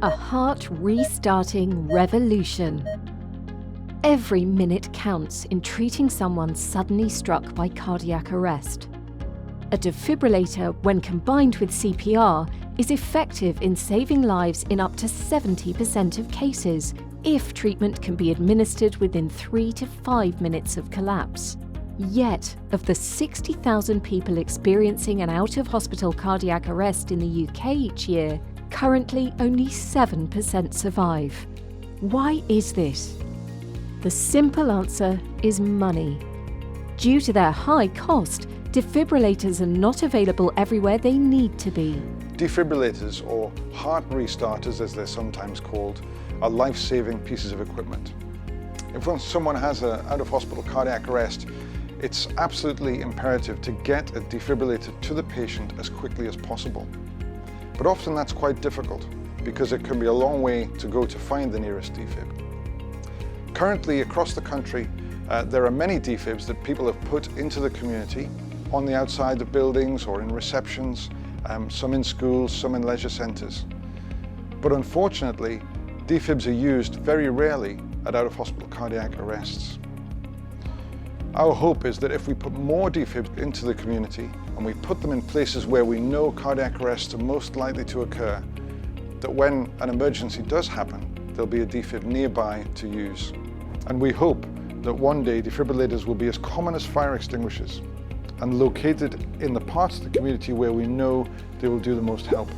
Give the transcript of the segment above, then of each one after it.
A heart restarting revolution. Every minute counts in treating someone suddenly struck by cardiac arrest. A defibrillator, when combined with CPR, is effective in saving lives in up to 70% of cases if treatment can be administered within 3 to 5 minutes of collapse. Yet, of the 60,000 people experiencing an out-of-hospital cardiac arrest in the UK each year, currently only 7% survive. Why is this? The simple answer is money. Due to their high cost, defibrillators are not available everywhere they need to be. Defibrillators, or heart restarters as they're sometimes called, are life-saving pieces of equipment. If someone has an out-of-hospital cardiac arrest, it's absolutely imperative to get a defibrillator to the patient as quickly as possible. But often that's quite difficult because it can be a long way to go to find the nearest defib. Currently across the country, there are many defibs that people have put into the community on the outside of buildings or in receptions, some in schools, some in leisure centres. But unfortunately, defibs are used very rarely at out-of-hospital cardiac arrests. Our hope is that if we put more defibs into the community and we put them in places where we know cardiac arrests are most likely to occur, that when an emergency does happen, there'll be a defib nearby to use. And we hope that one day defibrillators will be as common as fire extinguishers and located in the parts of the community where we know they will do the most help.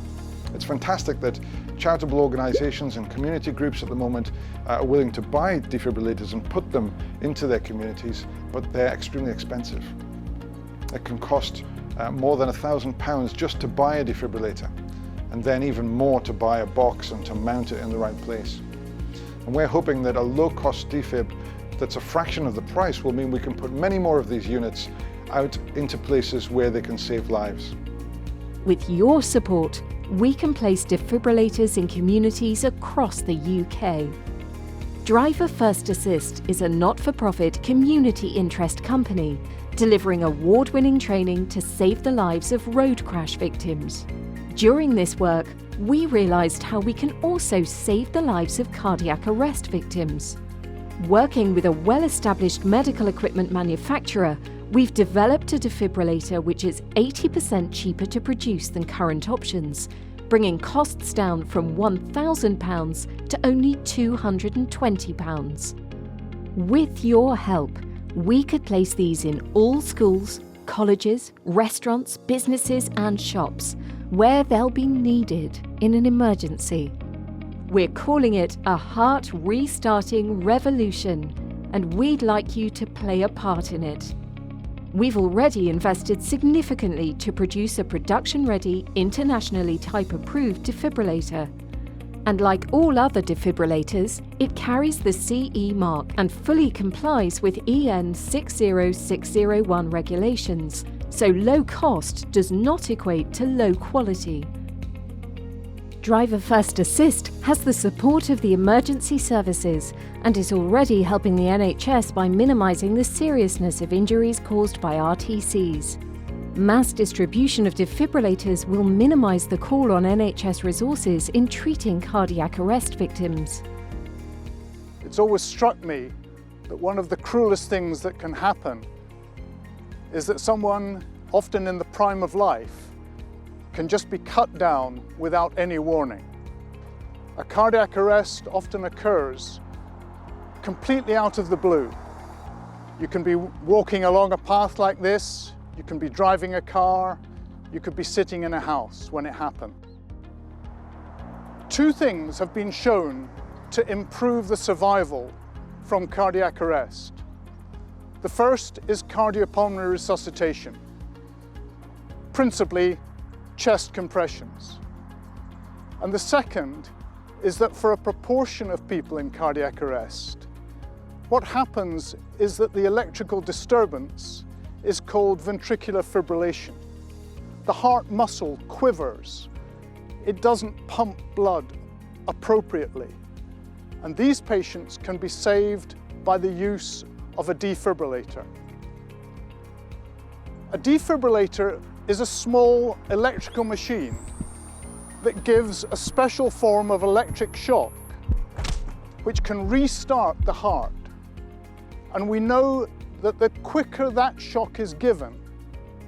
It's fantastic that charitable organisations and community groups at the moment are willing to buy defibrillators and put them into their communities, but they're extremely expensive. It can cost more than £1,000 just to buy a defibrillator, and then even more to buy a box and to mount it in the right place. And we're hoping that a low-cost defib that's a fraction of the price will mean we can put many more of these units out into places where they can save lives. With your support, we can place defibrillators in communities across the UK. Driver First Assist is a not-for-profit community interest company delivering award-winning training to save the lives of road crash victims. During this work, we realised how we can also save the lives of cardiac arrest victims. Working with a well-established medical equipment manufacturer, we've developed a defibrillator which is 80% cheaper to produce than current options, bringing costs down from £1,000 to only £220. With your help, we could place these in all schools, colleges, restaurants, businesses and shops, where they'll be needed in an emergency. We're calling it a heart restarting revolution, and we'd like you to play a part in it. We've already invested significantly to produce a production-ready, internationally type-approved defibrillator. And like all other defibrillators, it carries the CE mark and fully complies with EN 60601 regulations, so low cost does not equate to low quality. Driver First Assist has the support of the emergency services and is already helping the NHS by minimising the seriousness of injuries caused by RTCs. Mass distribution of defibrillators will minimise the call on NHS resources in treating cardiac arrest victims. It's always struck me that one of the cruelest things that can happen is that someone, often in the prime of life, can just be cut down without any warning. A cardiac arrest often occurs completely out of the blue. You can be walking along a path like this, you can be driving a car, you could be sitting in a house when it happened. Two things have been shown to improve the survival from cardiac arrest. The first is cardiopulmonary resuscitation, principally chest compressions. And the second is that for a proportion of people in cardiac arrest, what happens is that the electrical disturbance is called ventricular fibrillation. The heart muscle quivers. It doesn't pump blood appropriately. And these patients can be saved by the use of a defibrillator. A defibrillator is a small electrical machine that gives a special form of electric shock which can restart the heart. And we know that the quicker that shock is given,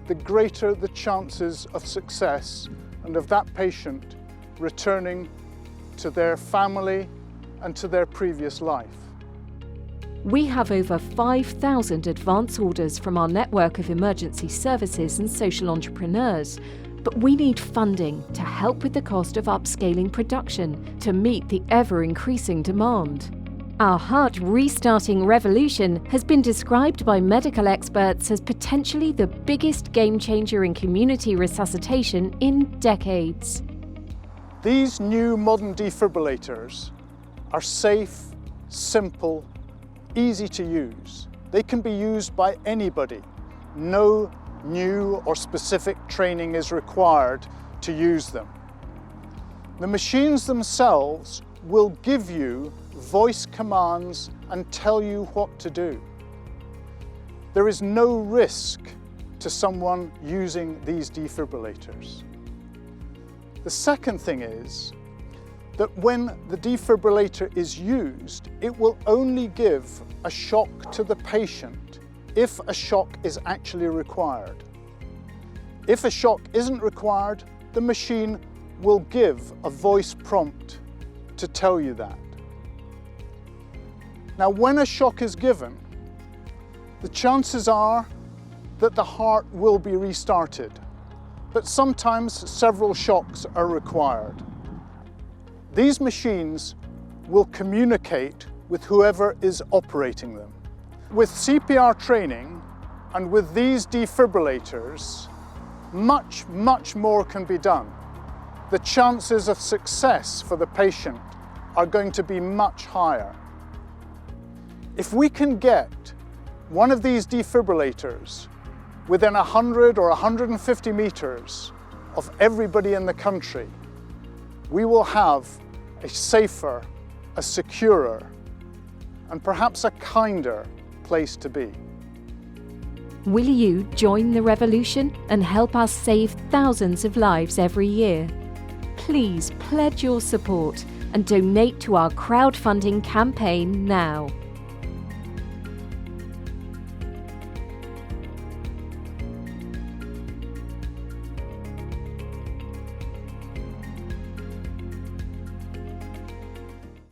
the greater the chances of success and of that patient returning to their family and to their previous life. We have over 5,000 advance orders from our network of emergency services and social entrepreneurs, but we need funding to help with the cost of upscaling production to meet the ever-increasing demand. Our heart restarting revolution has been described by medical experts as potentially the biggest game changer in community resuscitation in decades. These new modern defibrillators are safe, simple, easy to use. They can be used by anybody. No new or specific training is required to use them. The machines themselves will give you voice commands and tell you what to do. There is no risk to someone using these defibrillators. The second thing is that when the defibrillator is used, it will only give a shock to the patient if a shock is actually required. If a shock isn't required, the machine will give a voice prompt to tell you that. Now, when a shock is given, the chances are that the heart will be restarted, but sometimes several shocks are required. These machines will communicate with whoever is operating them. With CPR training and with these defibrillators, much more can be done. The chances of success for the patient are going to be much higher. If we can get one of these defibrillators within 100 or 150 meters of everybody in the country, we will have a safer, a securer, and perhaps a kinder place to be. Will you join the revolution and help us save thousands of lives every year? Please pledge your support and donate to our crowdfunding campaign now.